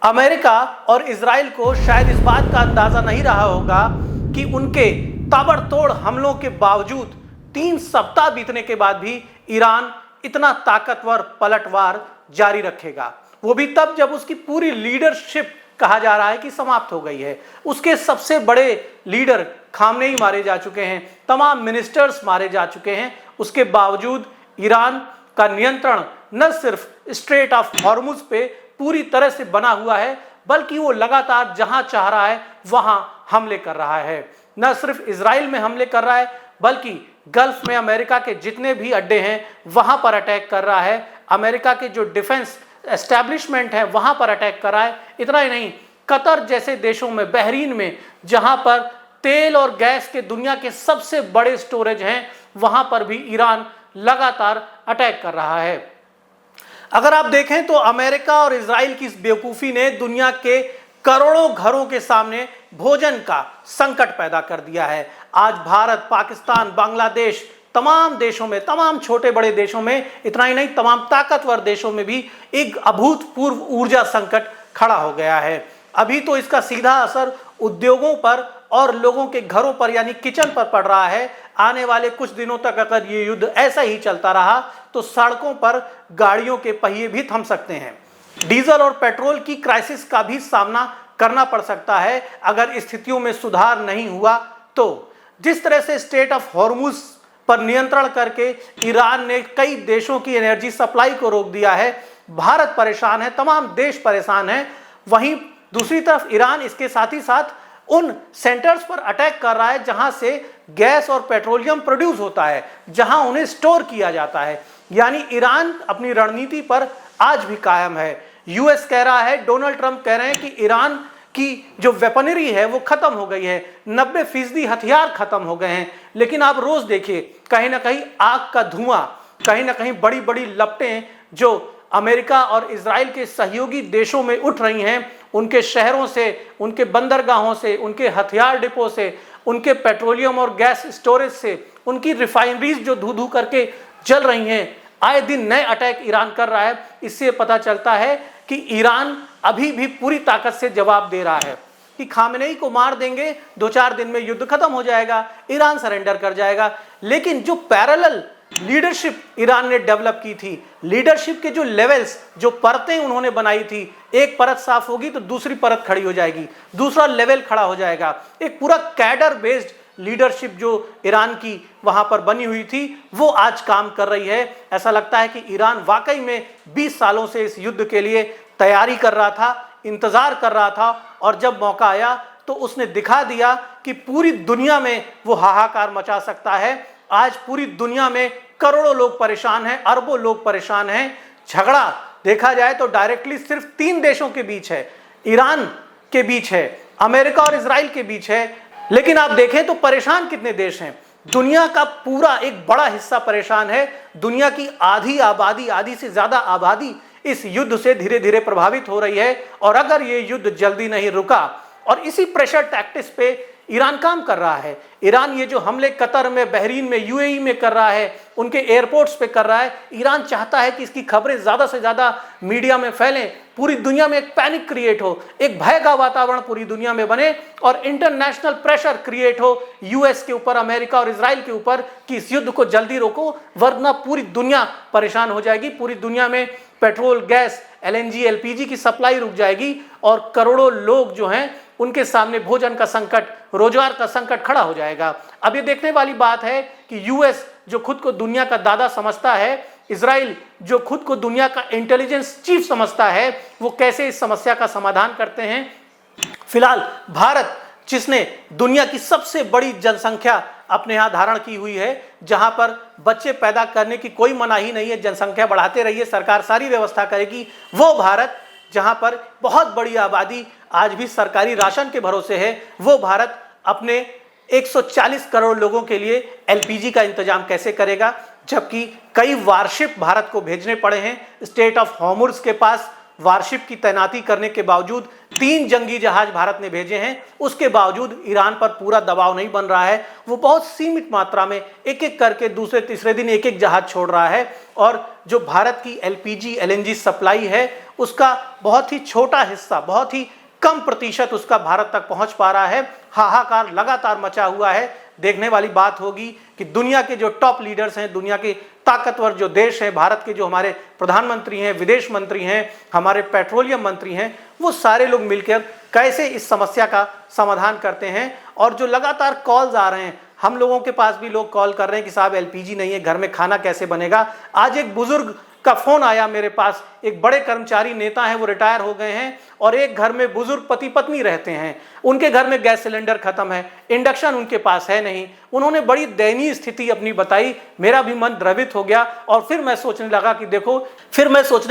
America और Israel को शायद इस बात का अंदाजा नहीं रहा होगा कि उनके ताबड़तोड़ हमलों के बावजूद 3 सप्ताह बीतने के बाद भी ईरान इतना ताकतवर पलटवार जारी रखेगा। वो भी तब जब उसकी पूरी लीडरशिप कहा जा रहा है कि समाप्त हो गई है। उसके सबसे बड़े लीडर खामनेई मारे जा चुके हैं, तमाम मिनिस्टर्स मारे जा चुके हैं। उसके बावजूद ईरान का नियंत्रण न सिर्फ स्ट्रेट ऑफ हॉर्मुज पे पूरी तरह से बना हुआ है, बल्कि वो लगातार जहां चाह रहा है वहां हमले कर रहा है। न सिर्फ इजराइल में हमले कर रहा है, बल्कि गल्फ में अमेरिका के जितने भी अड्डे हैं वहां पर अटैक कर रहा है। अमेरिका के जो डिफेंस एस्टैब्लिशमेंट है वहां पर अटैक कर रहा है। इतना ही नहीं, कतर जैसे देशों में, बहरीन में, जहां पर तेल और गैस के दुनिया के सबसे बड़े स्टोरेज हैं, वहां पर भी ईरान लगातार अटैक कर रहा है। अगर आप देखें तो अमेरिका और इजराइल की इस बेवकूफ़ी ने दुनिया के करोड़ों घरों के सामने भोजन का संकट पैदा कर दिया है। आज भारत, पाकिस्तान, बांग्लादेश, तमाम देशों में, तमाम छोटे बड़े देशों में, इतना ही नहीं तमाम ताकतवर देशों में भी एक अभूतपूर्व ऊर्जा संकट खड़ा हो गया है। अभी तो इसका सीधा असर उद्योगों पर और लोगों के घरों पर यानी किचन पर पड़ रहा है। आने वाले कुछ दिनों तक अगर ये युद्ध ऐसा ही चलता रहा तो सड़कों पर गाड़ियों के पहिए भी थम सकते हैं। डीजल और पेट्रोल की क्राइसिस का भी सामना करना पड़ सकता है अगर स्थितियों में सुधार नहीं हुआ तो। जिस तरह से स्ट्रेट ऑफ हॉर्मुज पर नियंत्रण करके ईरान ने कई देशों की एनर्जी सप्लाई को रोक दिया है, भारत परेशान है, तमाम देश परेशान हैं। वहीं दूसरी तरफ ईरान इसके साथ ही साथ उन सेंटर्स पर अटैक कर रहा है जहां से गैस और पेट्रोलियम प्रोड्यूस होता है, जहां उन्हें स्टोर किया जाता है। यानी ईरान अपनी रणनीति पर आज भी कायम है। यूएस कह रहा है, डोनाल्ड ट्रंप कह रहे हैं कि ईरान की जो वेपनरी है वो खत्म हो गई है, 90% हथियार खत्म हो गए हैं। लेकिन आप रोज देखिए कहीं ना कहीं आग का धुआं, कहीं ना कहीं बड़ी बड़ी लपटें जो अमेरिका और इजराइल के सहयोगी देशों में उठ रही हैं, उनके शहरों से, उनके बंदरगाहों से, उनके हथियार डिपो से, उनके पेट्रोलियम और गैस स्टोरेज से, उनकी रिफाइनरीज जो धू धू करके जल रही हैं। आए दिन नए अटैक ईरान कर रहा है। इससे पता चलता है कि ईरान अभी भी पूरी ताकत से जवाब दे रहा है कि खामेनेई को मार देंगे, 2-4 दिन में युद्ध खत्म हो जाएगा, ईरान सरेंडर कर जाएगा। लेकिन जो पैरेलल लीडरशिप ईरान ने डेवलप की थी, लीडरशिप के जो लेवल्स, जो परतें उन्होंने बनाई थी, एक परत साफ होगी तो दूसरी परत खड़ी हो जाएगी, दूसरा लेवल खड़ा हो जाएगा। एक पूरा कैडर बेस्ड लीडरशिप जो ईरान की वहां पर बनी हुई थी वो आज काम कर रही है। ऐसा लगता है कि ईरान वाकई में 20 सालों से इस युद्ध के लिए तैयारी कर रहा था, इंतजार कर रहा था, और जब मौका आया तो उसने दिखा दिया कि पूरी दुनिया में वो हाहाकार मचा सकता है। आज पूरी दुनिया में करोड़ों लोग परेशान हैं, अरबों लोग परेशान हैं। झगड़ा देखा जाए तो डायरेक्टली सिर्फ 3 देशों के बीच है, ईरान के बीच है, अमेरिका और इजराइल के बीच है। लेकिन आप देखें तो परेशान कितने देश हैं। दुनिया का पूरा एक बड़ा हिस्सा परेशान है। दुनिया की आधी आबादी, आधी से ज्यादा आबादी इस युद्ध से धीरे धीरे प्रभावित हो रही है। और अगर ये युद्ध जल्दी नहीं रुका, और इसी प्रेशर टैक्टिक्स पे ईरान काम कर रहा है। ईरान ये जो हमले कतर में, बहरीन में, यूएई में कर रहा है, उनके एयरपोर्ट्स पे कर रहा है, ईरान चाहता है कि इसकी खबरें ज़्यादा से ज़्यादा मीडिया में फैलें, पूरी दुनिया में एक पैनिक क्रिएट हो, एक भय का वातावरण पूरी दुनिया में बने और इंटरनेशनल प्रेशर क्रिएट हो यूएस के ऊपर, अमेरिका और इजराइल के ऊपर कि इस युद्ध को जल्दी रोको, वरना पूरी दुनिया परेशान हो जाएगी। पूरी दुनिया में पेट्रोल, गैस, एलएनजी, एलपीजी की सप्लाई रुक जाएगी और करोड़ों लोग जो हैं उनके सामने भोजन का संकट, रोजगार का संकट खड़ा हो जाएगा। अब ये देखने वाली बात है कि यूएस जो खुद को दुनिया का दादा समझता है, इजराइल जो खुद को दुनिया का इंटेलिजेंस चीफ समझता है, वो कैसे इस समस्या का समाधान करते हैं। फिलहाल भारत, जिसने दुनिया की सबसे बड़ी जनसंख्या अपने यहाँ धारण की हुई है, जहां पर बच्चे पैदा करने की कोई मनाही नहीं है, जनसंख्या बढ़ाते रहिए, सरकार सारी व्यवस्था करेगी, वो भारत जहां पर बहुत बड़ी आबादी आज भी सरकारी राशन के भरोसे है, वो भारत अपने 140 करोड़ लोगों के लिए एलपीजी का इंतजाम कैसे करेगा, जबकि कई वारशिप भारत को भेजने पड़े हैं। स्ट्रेट ऑफ हॉर्मुज के पास वारशिप की तैनाती करने के बावजूद 3 जंगी जहाज भारत ने भेजे हैं, उसके बावजूद ईरान पर पूरा दबाव नहीं बन रहा है। वो बहुत सीमित मात्रा में एक एक करके दूसरे तीसरे दिन एक एक जहाज छोड़ रहा है। और जो भारत की एलपीजी, एलएनजी सप्लाई है उसका बहुत ही छोटा हिस्सा, बहुत ही कम प्रतिशत उसका भारत तक पहुंच पा रहा है। हाहाकार लगातार मचा हुआ है। देखने वाली बात होगी कि दुनिया के जो टॉप लीडर्स हैं, दुनिया के ताकतवर जो देश हैं, भारत के जो हमारे प्रधानमंत्री हैं, विदेश मंत्री हैं, हमारे पेट्रोलियम मंत्री हैं, वो सारे लोग मिलकर कैसे इस समस्या का समाधान करते हैं। और जो लगातार कॉल्स आ रहे हैं, हम लोगों के पास भी लोग कॉल कर रहे हैं कि साहब एलपीजी नहीं है, घर में खाना कैसे बनेगा। आज एक बुजुर्ग का फोन आया मेरे पास, एक बड़े कर्मचारी नेता हैं, वो रिटायर हो गए हैं और एक घर में बुजुर्ग पति पत्नी रहते हैं। उनके घर में गैस सिलेंडर खत्म है, इंडक्शन उनके पास है नहीं। उन्होंने बड़ी दयनीय स्थिति अपनी बताई। मेरा भी मन द्रवित हो गया और फिर मैं सोचने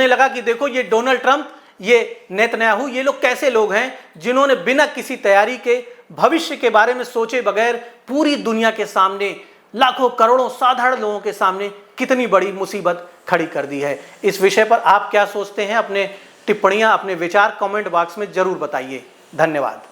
लगा कि देखो ये डोनाल्ड ट्रंप, ये नेतन्याहू, ये लोग कैसे लोग हैं जिन्होंने बिना किसी तैयारी के, भविष्य के बारे में सोचे बगैर पूरी दुनिया के सामने, लाखों करोड़ों साधारण लोगों के सामने कितनी बड़ी मुसीबत खड़ी कर दी है। इस विषय पर आप क्या सोचते हैं? अपने टिप्पणियां, अपने विचार कमेंट बॉक्स में जरूर बताइए। धन्यवाद।